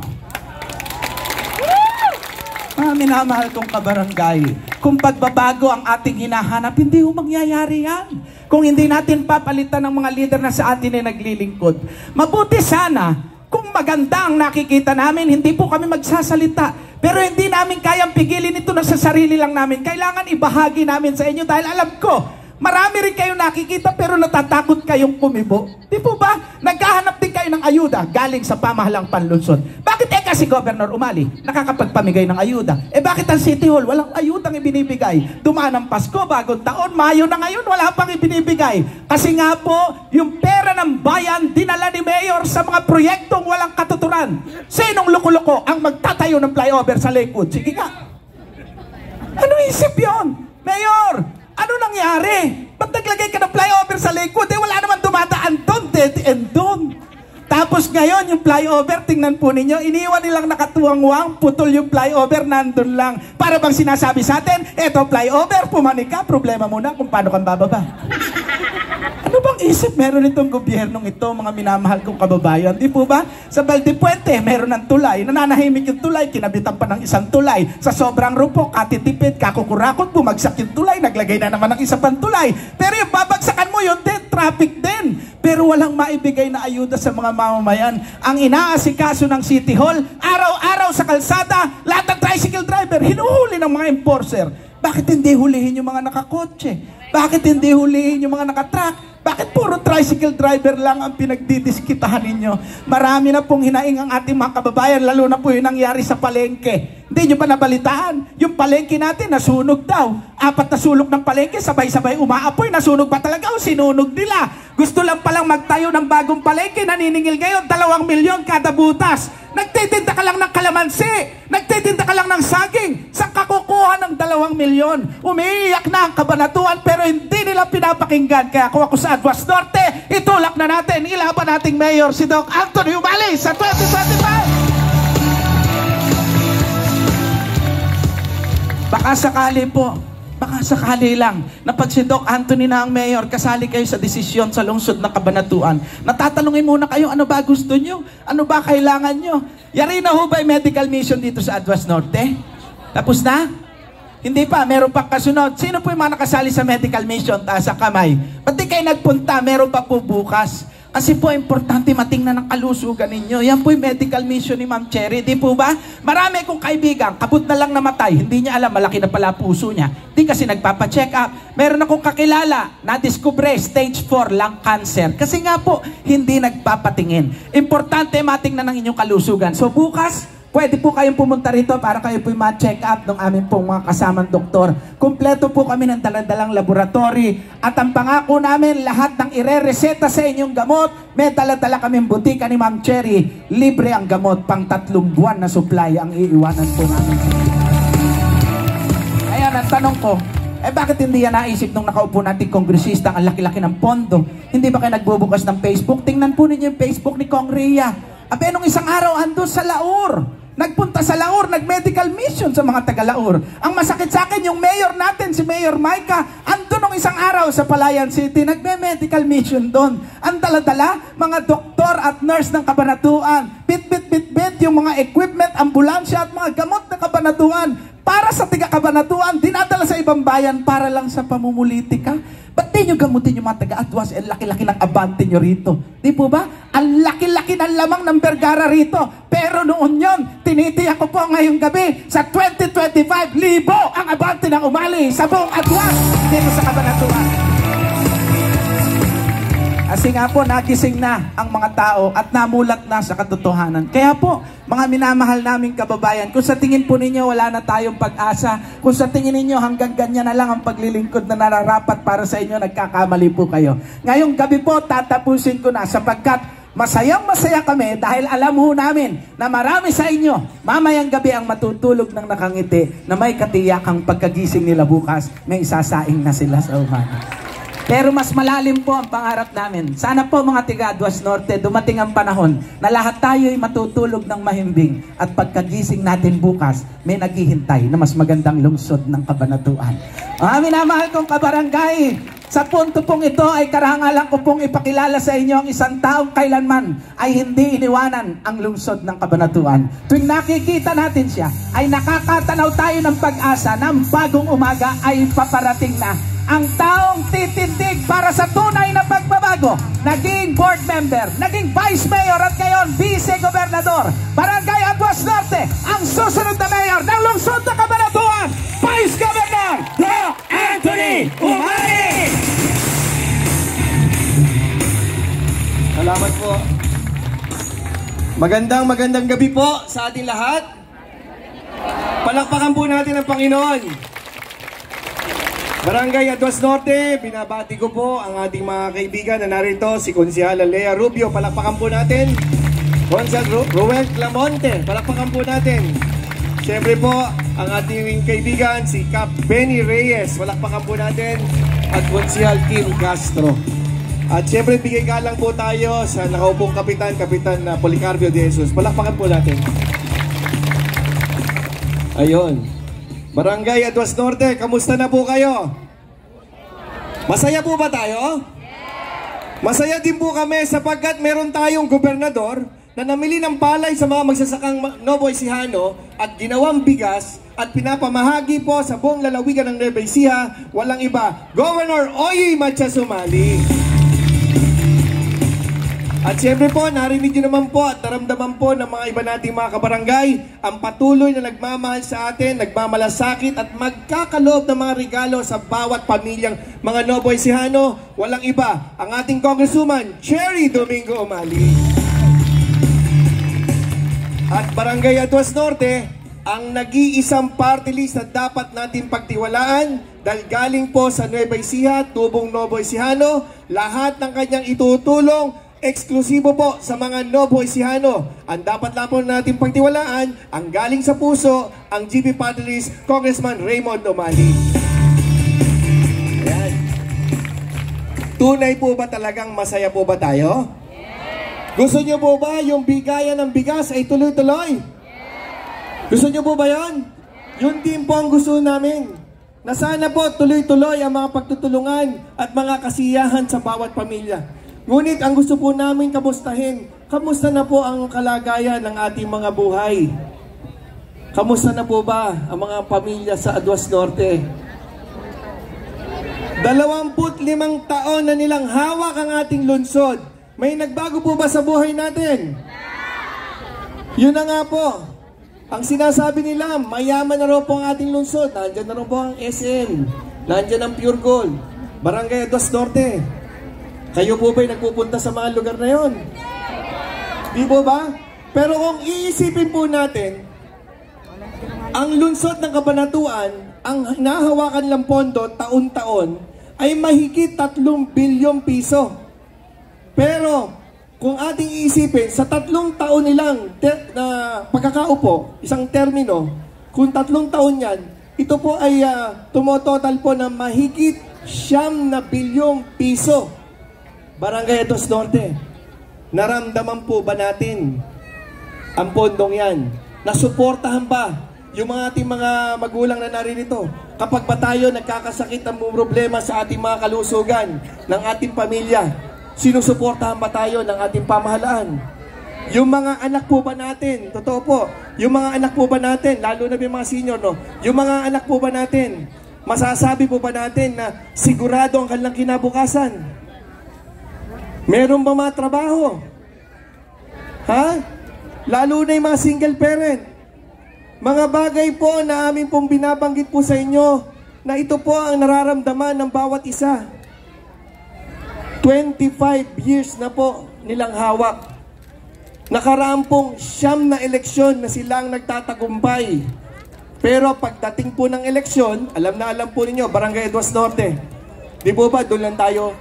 Mga minamahal kong kabarangay, kung pagbabago ang ating hinahanap, hindi ho mangyayari yan. Kung hindi natin papalitan ng mga leader na sa atin ay naglilingkod. Mabuti sana, kung maganda ang nakikita namin, hindi po kami magsasalita. Pero hindi namin kayang pigilin ito na sa sarili lang namin. Kailangan ibahagi namin sa inyo dahil alam ko, marami rin kayo nakikita pero natatakot kayong pumibo. Di po ba? Naghahanap din kayo ng ayuda galing sa pamahalang panlunsod. Bakit si Governor Umali nakakapagpamigay ng ayuda? Bakit ang City Hall walang ayudang ibinibigay? Dumaan ang Pasko, bagong taon, Mayo na ngayon, wala pang ibinibigay. Kasi nga po, yung pera ng bayan dinala ni Mayor sa mga proyektong walang katuturan. Sinong loko-loko ang magtatayo ng flyover sa Lakewood? Sige nga. Ano isip yon? Mayor, ano nangyari? Ba't naglagay ka ng flyover sa Lakewood? Wala naman dumadaan doon, dead end doon. Tapos ngayon, yung flyover, tingnan po ninyo, iniwan nilang nakatuwang-wang, putol yung flyover, nandun lang. Para bang sinasabi sa atin, eto flyover, pumanik ka, problema muna kung paano kang bababa. Ano bang isip meron itong gobyernong ito, mga minamahal kong kababayan? Di po ba? Sa Valdepuente, meron ng tulay. Nananahimik yung tulay, kinabitan pa ng isang tulay. Sa sobrang rupok, katitipid, kakukurakot, bumagsak yung tulay, naglagay na naman ng isa pang tulay. Pero yung babagsakan mo yun din, traffic din. Pero walang maibigay na ayuda sa mga mamamayan. Ang inaasikaso ng City Hall, araw-araw sa kalsada, lahat ng tricycle driver, hinuhuli ng mga enforcer. Bakit hindi hulihin yung mga nakakotse? Bakit hindi hulihin yung mga nakatruck? Bakit puro tricycle driver lang ang pinagdidiskitahan ninyo? Marami na pong hinaing ang ating mga kababayan, lalo na po yung nangyari sa palengke. Hindi nyo pa nabalitaan? Yung palengke natin, nasunog daw. 4 na sulok ng palengke, sabay-sabay umaapoy. Nasunog ba talaga o sinunog nila? Gusto lang palang magtayo ng bagong palengke, naniningil ngayon 2 milyon kada butas. Nagtitinda ka lang ng kalamansi. Nagtitinda ka lang ng saging. Saan ka kukuha ng 2 milyon? Umiiyak na ang Cabanatuan pero hindi nila pinapakinggan. Kaya kung ako sa Adwas Norte, itulak na natin, ilaban nating mayor si Doc Anthony Umali sa 2025. Baka sakali po, baka sakali lang na pag si Doc Anthony na ang mayor, kasali kayo sa desisyon sa lungsod ng Cabanatuan. Natatanungin muna kayo, ano ba gusto nyo? Ano ba kailangan nyo? Yari na ho ba yung medical mission dito sa Adwas Norte? Tapos na? Hindi pa, meron pang kasunod. Sino po yung mga nakasali sa medical mission? Taas ang kamay. Ba't di kayo nagpunta? Meron pa po bukas. Kasi po, importante matingnan ang kalusugan ninyo. Yan po yung medical mission ni Ma'am Cherry. Di po ba? Marami kong kaibigan, kabut na lang namatay. Hindi niya alam, malaki na pala puso niya. Di kasi nagpapacheck up. Meron akong kakilala, na-discover stage 4 lung cancer. Kasi nga po, hindi nagpapatingin. Importante matingnan ang inyong kalusugan. So bukas, pwede po kayong pumunta rito para kayo po ma-check up ng aming pong mga kasamang doktor. Kumpleto po kami ng daladalang laboratory. At ang pangako namin, lahat ng ire-reseta sa inyong gamot, may daladala kaming butika ni Ma'am Cherry. Libre ang gamot, pang 3 buwan na supply ang iiwanan po namin. Ayan, ang tanong ko, bakit hindi yan naisip nung nakaupo natin kongresista ang laki-laki ng pondo? Hindi ba kayo nagbubukas ng Facebook? Tingnan po ninyo yung Facebook ni Kong Ria. Nung isang araw, ando sa Laur. Nagpunta sa Laur, nag-medical mission sa mga taga-Laur. Ang masakit sa akin, yung mayor natin, si Mayor Micah, ando nung isang araw sa Palayan City, nagme-medical mission doon. Ang dala-dala, mga doktor at nurse ng Cabanatuan. Bit-bit-bit-bit yung mga equipment, ambulansya at mga gamot ng Cabanatuan. Para sa tiga-Cabanatuan, dinadala sa ibang bayan para lang sa pamumulitika. Ba't di nyo gamutin yung mga taga-Adwas? Laki-laki ng abante nyo rito. Di po ba? Ang laki-laki ng lamang ng Vergara rito. Pero noon yon, tinitiyak ko po ngayong gabi, sa 2025, libo ang abante ng Umali sa buong Adwas dito sa Cabanatuan. Kasi nga po, nagising na ang mga tao at namulat na sa katotohanan. Kaya po, mga minamahal naming kababayan, kung sa tingin po ninyo wala na tayong pag-asa, kung sa tingin ninyo hanggang ganyan na lang ang paglilingkod na nararapat para sa inyo, nagkakamali po kayo. Ngayong gabi po, tatapusin ko na sapagkat masayang-masaya kami dahil alam ho namin na marami sa inyo mamayang gabi ang matutulog ng nakangiti na may katiyakang pagkagising nila bukas, may isasaing na sila sa umaga. Pero mas malalim po ang pangarap namin. Sana po mga tiga-Adwas Norte, dumating ang panahon na lahat tayo'y matutulog ng mahimbing at pagkagising natin bukas, may naghihintay na mas magandang lungsod ng Cabanatuan. Minamahal kong kabarangay, sa punto pong ito ay karangalan ko pong ipakilala sa inyo ang isang taong kailanman ay hindi iniwanan ang lungsod ng Cabanatuan. Tuwing nakikita natin siya, ay nakakatanaw tayo ng pag-asa na ang bagong umaga ay paparating na. Ang taong titindig para sa tunay na pagbabago, naging board member, naging vice mayor at ngayon vice-gobernador, Barangay Adwas Norte, ang susunod na mayor ng lungsod ng Cabanatuan, Vice Governor Doc Anthony Umali! Salamat po. Magandang gabi po sa ating lahat. Palakpakan po natin ang Panginoon. Barangay Adwas Norte, binabati ko po ang ating mga kaibigan na narito, si Konsyala Lea Rubio, palakpakan po natin. Konsal Ruel Clamonte, palakpakan po natin. Siyempre po, ang ating kaibigan, si Cap Benny Reyes, palakpakan po natin. At Konsyal Kim Castro. At siyempre, bigay galang po tayo sa nakaupong Kapitan Policarpio de Jesus. Palakpakan po natin. Ayun. Barangay Adwas Norte, kamusta na po kayo? Masaya po ba tayo? Masaya din po kami sapagkat meron tayong gobernador na namili ng palay sa mga magsasakang Nueva Ecija at ginawang bigas at pinapamahagi po sa buong lalawigan ng Nueva Ecija, walang iba, Governor Oye Matias Umali. At siyempre po, narinig nyo naman po at naramdaman po ng mga iba nating mga kabarangay ang patuloy na nagmamahal sa atin, nagmamalasakit at magkakaloob ng mga regalo sa bawat pamilyang mga Nueva Ecijano. Walang iba, ang ating Congresswoman, Cherry Domingo Umali. At Barangay Adwas Norte, ang nag-iisang party list na dapat natin pagtiwalaan dahil galing po sa Nueva Ecija, tubong Nueva Ecijano, lahat ng kanyang itutulong eksklusibo po sa mga Nueva Ecijano. Ang dapat lang po natin pagtiwalaan, ang galing sa puso, ang GP party list, Congressman Raymond Umali. Ayan. Tunay po ba talagang masaya po ba tayo? Gusto nyo po ba yung bigayan ng bigas ay tuloy-tuloy? Gusto nyo po ba yan? Yun din po ang gusto namin. Na sana po tuloy-tuloy ang mga pagtutulungan at mga kasiyahan sa bawat pamilya. Ngunit ang gusto po namin kamustahin, kamusta na po ang kalagayan ng ating mga buhay? Kamusta na po ba ang mga pamilya sa Aduas Norte? 25 taon na nilang hawak ang ating lungsod. May nagbago po ba sa buhay natin? Yun na nga po. Ang sinasabi nila, mayaman na raw po ang ating lungsod. Nandiyan na raw po ang SM. Nandiyan ang Pure Gold. Barangay Aduas Norte. Kayo po ba'y nagpupunta sa mga lugar na yon? Di po ba? Pero kung iisipin po natin, ang lungsod ng Cabanatuan, ang hinahawakan lang pondo taon-taon, ay mahigit 3 bilyong piso. Pero, kung ating iisipin, sa 3 taon nilang na pagkakaupo, isang termino, kung 3 taon yan, ito po ay tumototal po na mahigit 9 bilyong piso. Barangay Aduas Norte, naramdaman po ba natin ang pondong yan? Nasuportahan ba yung mga ating mga magulang na naririto? Kapag ba tayo nagkakasakit ng problema sa ating mga kalusugan, ng ating pamilya, sinusuportahan ba tayo ng ating pamahalaan? Yung mga anak po ba natin, totoo po, yung mga anak po ba natin, lalo na yung mga senior, no? Yung mga anak po ba natin, masasabi po ba natin na sigurado ang kanilang kinabukasan? Meron ba mga trabaho? Ha? Lalo na yung mga single parent. Mga bagay po na amin pong binabanggit po sa inyo na ito po ang nararamdaman ng bawat isa. 25 years na po nilang hawak. Nakaraan pong 9 na eleksyon na silang nagtatagumpay. Pero pagdating po ng eleksyon, alam po ninyo, Barangay Aduas Norte. Di po ba, doon lang tayo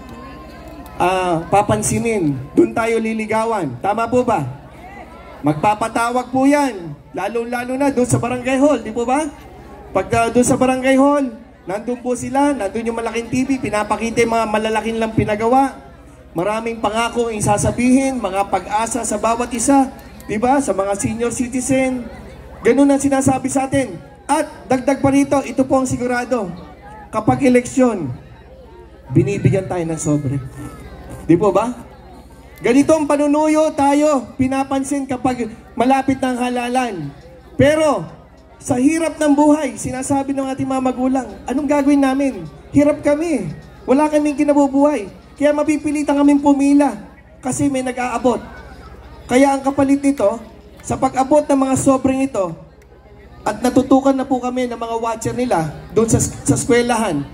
papansinin. Doon tayo liligawan. Tama po ba? Magpapatawag po yan. Lalo-lalo na doon sa Barangay Hall. Di po ba? Pag doon sa Barangay Hall, nandun po sila, nandun yung malaking TV, pinapakita yung mga malalaking lang pinagawa. Maraming pangako ang sasabihin, mga pag-asa sa bawat isa. Di ba? Sa mga senior citizen. Ganun ang sinasabi sa atin. At dagdag pa rito, ito po ang sigurado. Kapag eleksyon, binibigyan tayo ng sobre. Di po ba? Ganito ang panunuyo tayo, pinapansin kapag malapit ng halalan. Pero, sa hirap ng buhay, sinasabi ng ating mga magulang, anong gagawin namin? Hirap kami. Wala kaming kinabubuhay. Kaya mapipilitan kaming pumila kasi may nag-aabot. Kaya ang kapalit nito, sa pag-abot ng mga sobrang ito, at natutukan na po kami ng mga watcher nila doon sa eskwelahan,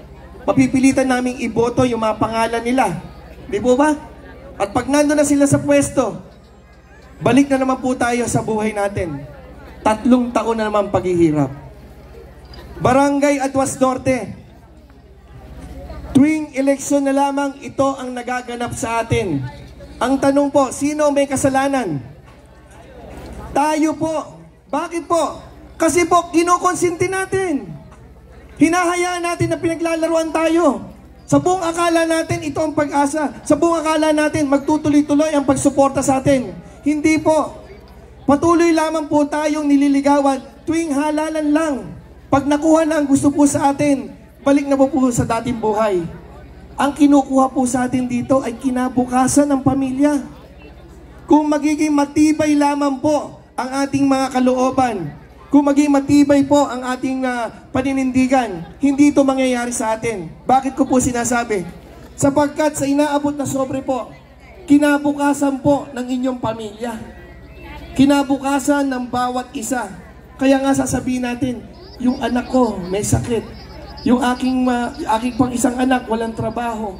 mapipilitan naming iboto yung mga pangalan nila. Di po ba? At pag nandun na sila sa pwesto, balik na naman po tayo sa buhay natin. 3 taon na naman paghihirap. Barangay Aduas Norte, tuwing eleksyon na lamang ito ang nagaganap sa atin. Ang tanong po, sino may kasalanan? Tayo po. Bakit po? Kasi po, kinukonsinti natin. Hinahayaan natin na pinaglalaruan tayo. Sa buong akala natin, ito ang pag-asa. Sa buong akala natin, magtutuloy-tuloy ang pagsuporta sa atin. Hindi po. Patuloy lamang po tayong nililigawan tuwing halalan lang. Pag nakuha na ang gusto po sa atin, balik na po sa dating buhay. Ang kinukuha po sa atin dito ay kinabukasan ng pamilya. Kung magiging matibay lamang po ang ating mga kalooban, kung maging matibay po ang ating paninindigan, hindi ito mangyayari sa atin. Bakit ko po sinasabi? Sapagkat sa inaabot na sobre po, kinabukasan po ng inyong pamilya. Kinabukasan ng bawat isa. Kaya nga sasabihin natin, yung anak ko may sakit. Yung aking pang isang anak walang trabaho.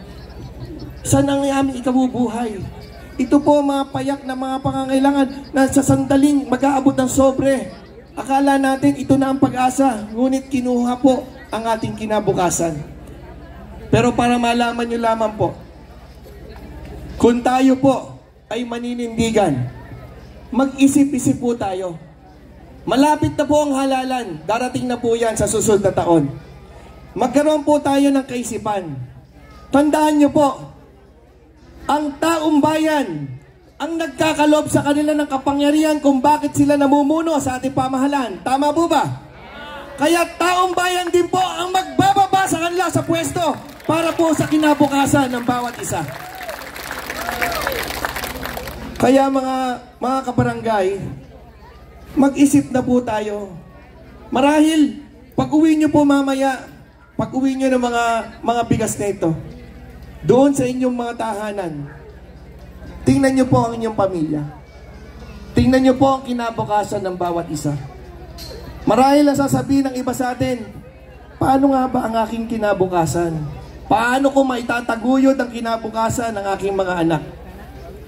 Saan ang aming ikabubuhay? Ito po mga payak na mga pangangailangan na sa sandaling mag-aabot ng sobre. Akala natin ito na ang pag-asa, ngunit kinuha po ang ating kinabukasan. Pero para malaman nyo lamang po, kung tayo po ay maninindigan, mag-isip-isip po tayo. Malapit na po ang halalan, darating na po yan sa susunod na taon. Magkaroon po tayo ng kaisipan. Tandaan nyo po, ang taong bayan ang nagkakalob sa kanila ng kapangyarihan kung bakit sila namumuno sa ating pamahalaan. Tama po ba? Kaya taong bayan din po ang magbababa sa kanila sa pwesto para po sa kinabukasan ng bawat isa. Kaya mga kabarangay, mag-isip na po tayo. Marahil, pag-uwi nyo po mamaya, pag-uwi nyo ng mga bigas na ito, doon sa inyong mga tahanan, tingnan nyo po ang inyong pamilya. Tingnan nyo po ang kinabukasan ng bawat isa. Marahil ang sasabihin ng iba sa atin, paano nga ba ang aking kinabukasan? Paano ko maitataguyod ang kinabukasan ng aking mga anak?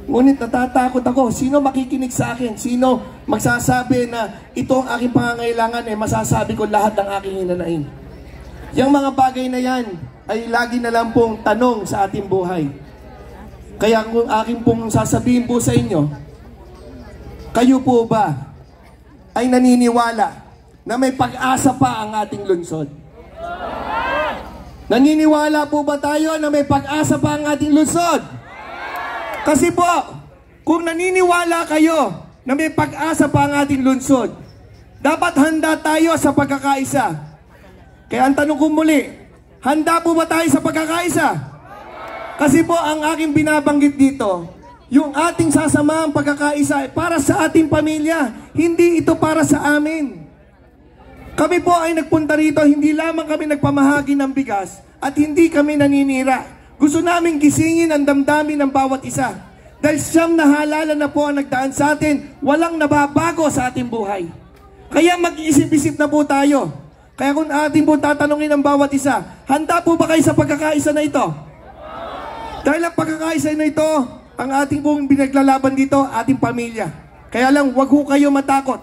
Ngunit natatakot ako, sino makikinig sa akin? Sino magsasabi na ito ang aking pangangailangan, masasabi ko lahat ng aking hinanain? Yung mga bagay na yan ay lagi na lang pong tanong sa ating buhay. Kaya kung aking pong sasabihin po sa inyo, kayo po ba ay naniniwala na may pag-asa pa ang ating lungsod? Naniniwala po ba tayo na may pag-asa pa ang ating lungsod? Kasi po, kung naniniwala kayo na may pag-asa pa ang ating lungsod, dapat handa tayo sa pagkakaisa. Kaya ang tanong ko muli, handa po ba tayo sa pagkakaisa? Kasi po ang aking binabanggit dito, yung ating sasamaang pagkakaisa para sa ating pamilya, hindi ito para sa amin. Kami po ay nagpunta rito, hindi lamang kami nagpamahagi ng bigas at hindi kami naninira. Gusto namin gisingin ang damdamin ng bawat isa. Dahil siyam na halalan na po ang nagdaan sa atin, walang nababago sa ating buhay. Kaya mag-iisip-isip na po tayo. Kaya kung ating po tatanungin ang bawat isa, handa po ba kayo sa pagkakaisa na ito? Dahil ang pagkakaisa na ito, ang ating pong binaglalaban dito, ating pamilya. Kaya lang, wag ho kayo matakot.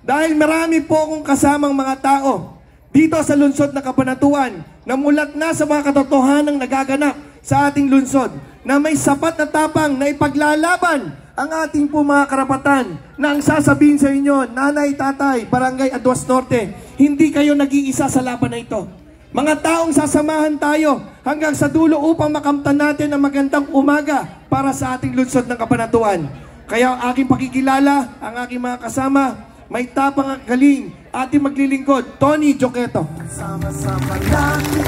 Dahil marami po akong kasamang mga tao dito sa lungsod na Cabanatuan na mulat na sa mga katotohanang nagaganap sa ating lungsod na may sapat na tapang na ipaglalaban ang ating po mga karapatan na ang sasabihin sa inyo, nanay, tatay, barangay Aduas Norte, hindi kayo nag-iisa sa laban na ito. Mga taong sasamahan tayo hanggang sa dulo upang makamtan natin ang magandang umaga para sa ating lungsod ng Cabanatuan. Kaya ang aking pakikilala, ang aking mga kasama, may tapang at galing, ating maglilingkod, Tony Joqueto.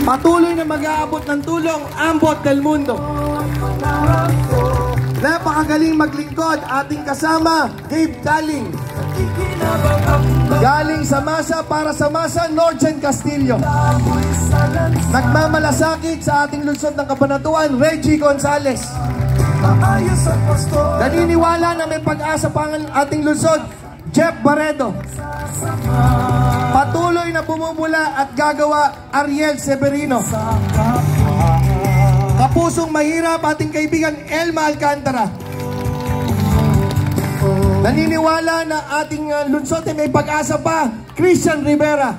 Patuloy na mag-aabot ng tulong, Ambot del Mundo. Napakagaling maglingkod, ating kasama, Gabe Galing. Galing sa masa, para sa masa, Norgen Castillo. Nagmamalasakit sa ating lungsod ng Cabanatuan, Reggie Gonzales. Naniniwala na may pag-asa pa ang ating lungsod, Jeff Barredo. Patuloy na bumubula at gagawa, Ariel Severino. Kapusong mahirap, ating kaibigan, Elma Alcantara. Naniniwala na ating lungsod ay may pag-asa pa, Christian Rivera.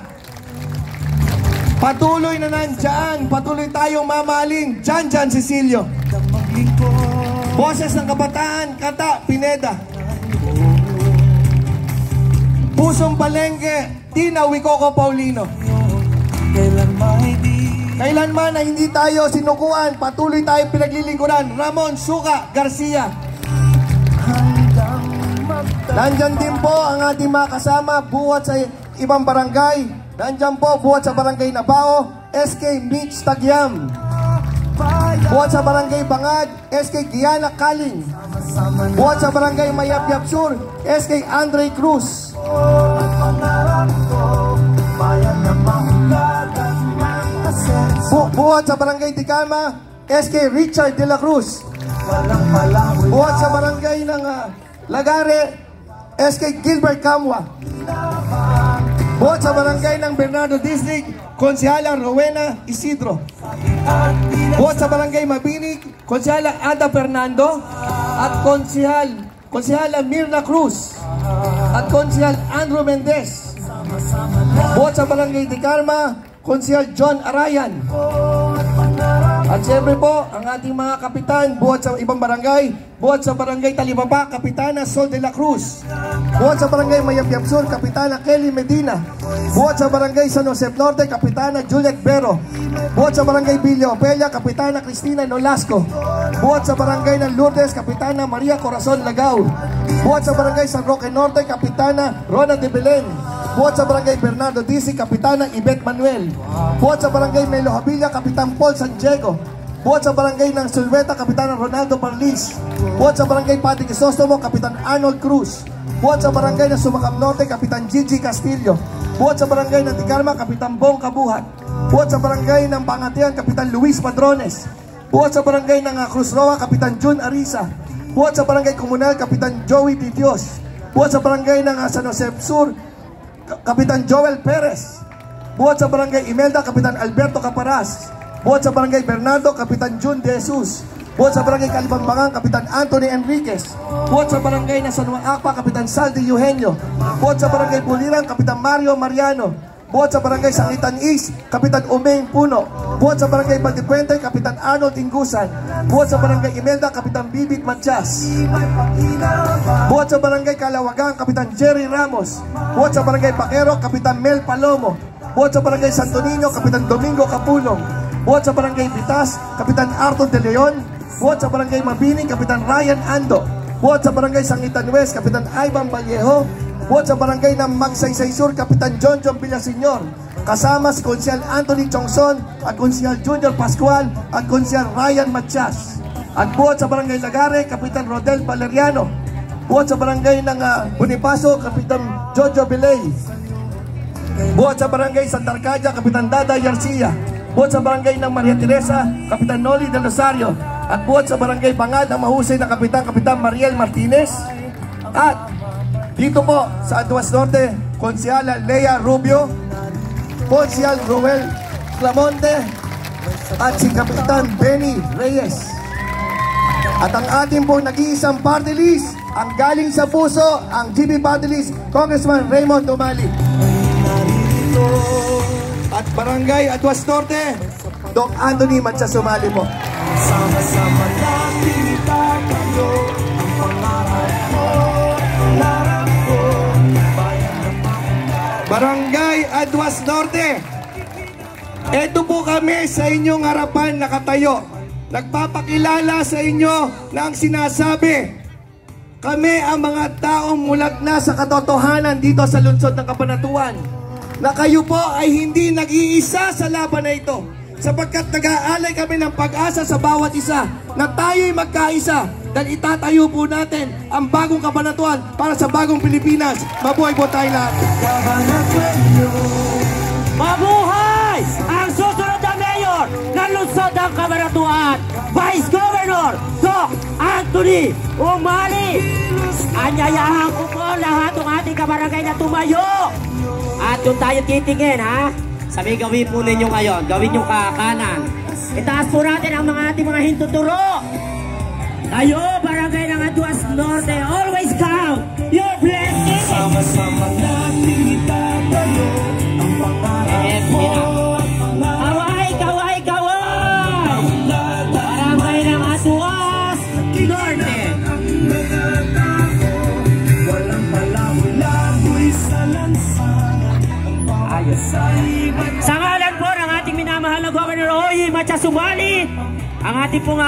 Patuloy na nandyan, patuloy tayong mamahalin, Jan Cecilio. Boses ng Kabataan, Kata Pineda. Pusong Palengke, Tina Wicoco Paulino. Kailanman na hindi tayo sinukuan, patuloy tayo pinaglilingkuran, Ramon Suka Garcia. Nandyan din po ang ating mga kasama buhat sa ibang barangay. Nandyan po buhat sa barangay Nabao, SK Mitch Tagyam. Buhat sa barangay Bangad, SK Giana Kaling. Buhat sa barangay Mayapyap Sur, SK Andre Cruz. Buhat sa barangay Ticama, SK Richard de la Cruz. Buhat sa barangay ng Lagare, SK Gilbert Camwa. Buhat sa barangay ng Bernardo District, Konsehala Rowena Isidro. Buhat sa barangay Mabinig, Konsehala Ada Fernando at Konsehala Mirna Cruz at Konsehal Andrew Mendez. Buhat sa barangay de Carma, Konsehal John Arayan. At syempre po, ang ating mga kapitan, buhat sa ibang barangay, buhat sa barangay Talibaba, Kapitana Sol de la Cruz. Buhat sa barangay Mayapyap Sur, Kapitana Kelly Medina. Buhat sa barangay San Jose Norte, Kapitana Juliet Vero. Buhat sa barangay Villa Opelia, Kapitana Cristina Nolasco. Buhat sa barangay ng Lourdes, Kapitana Maria Corazon Lagao. Buhat sa barangay San Roque Norte, Kapitana Rona de Belen. Buhat sa barangay Bernardo Disi, Kapitana Yvette Manuel. Buhat sa barangay Melo Havilla, Kapitan Paul San Diego. Buhat sa barangay ng Sulweta, Kapitana Ronaldo Parlis. Buhat sa barangay Pati Crisostomo, Kapitan Arnold Cruz. Buhat sa barangay ng Sumakam Norte, Kapitan Gigi Castillo. Buhat sa barangay ng Tigarma, Kapitan Bong Kabuhat. Buhat sa barangay ng Pangatian, Kapitan Luis Padrones. Buhat sa barangay ng Cruz Roa, Kapitan Jun Arisa. Buhat sa barangay Comunal, Kapitan Joey Di Dios. Buhat sa barangay ng San Jose Sur, Kapitan Joel Perez. Buhat sa barangay Imelda, Kapitan Alberto Caparas. Buhat sa barangay Bernardo, Kapitan Jun De Jesus. Buhat sa barangay Calibambangan, Kapitan Anthony Enriquez. Buhat sa barangay na San Juan Acpa, Kapitan Saldi Eugenio. Buhat sa barangay Buliran, Kapitan Mario Mariano. Buhat sa barangay Sangitan East, Kapitan Umeng Puno. Buhat sa barangay Valdepuente, Kapitan Arnold Ingusan. Buhat sa barangay Imelda, Kapitan Bibit Matias. Buhat sa barangay Kalawagan, Kapitan Jerry Ramos. Buhat sa barangay Paquero, Kapitan Mel Palomo. Buhat sa barangay Santo Niño, Kapitan Domingo Capulong. Buhat sa barangay Pitas, Kapitan Arthur De Leon. Buhat sa barangay Mabining, Kapitan Ryan Ando. Buhat sa barangay Sangitan West, Kapitan Ivan Vallejo. Buhat sa barangay ng Magsaysay Sur, Kapitan John Villaseñor. Kasama si Konsyal Anthony Chongson at Konsyal Junior Pascual at Konsyal Ryan Matias. At buhat sa barangay Lagare, Kapitan Rodel Valeriano. Buhat sa barangay ng Bonifacio, Kapitan Jojo Belay. Buhat sa barangay Santa Arcadia, Kapitan Dada Garcia. Buhat sa barangay ng Maria Teresa, Kapitan Noli Del Rosario. At buhat sa barangay Bangad ng mahusay na Kapitan Mariel Martinez. At dito po sa Aduas Norte, Konsyala Lea Rubio, Konsyal Ruel Clamonte, at si Kapitan Benny Reyes. At ang ating pong nag-iisang party list, ang galing sa puso, ang GB party list, Congressman Raymond Umali. At Barangay Aduas Norte, Doc Anthony Matias Umali po. Sama-sama natin itatayo ang pangarap mo. Barangay Aduas Norte, eto po kami sa inyong harapan nakatayo. Nagpapakilala sa inyo na ang sinasabi, kami ang mga taong mulat na sa katotohanan dito sa lungsod ng Cabanatuan, na kayo po ay hindi nag-iisa sa laban na ito, sapagkat nag-aalay kami ng pag-asa sa bawat isa na tayo'y magkaisa dahil itatayo po natin ang bagong Cabanatuan para sa bagong Pilipinas. Mabuhay po tayo lahat. Mabuhay ang susunod na mayor ng lungsod ng Cabanatuan, Vice Governor Doc Anthony Umali. Anyayahan ko po lahat ng ating kabarangay na tumayo. At yung tayo titingin, ha? Sabi, gawin po ninyo ngayon. Gawin yung kakanan. Itaas po natin ang ating mga hintuturo. Tayo, barangay ng Aduas Norte, always count your blessings. Sama-sama natin itatayo ang pangarap mo. Kaway, kaway, kaway! Barangay ng Aduas Norte. Walang malaboy-laboy sa lansangan. Ayos. Sa ngalan po ng ating minamahal na Governor Oyi Matias Umali, ang ating pong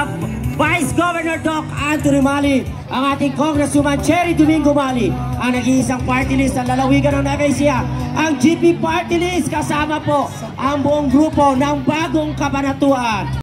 Vice Governor Doc Anthony Umali, ang ating Congresswoman Cherry Domingo Umali, ang nag-iisang party list ng lalawigan ng Nueva Ecija, ang GP party list kasama po ang buong grupo ng bagong Cabanatuan.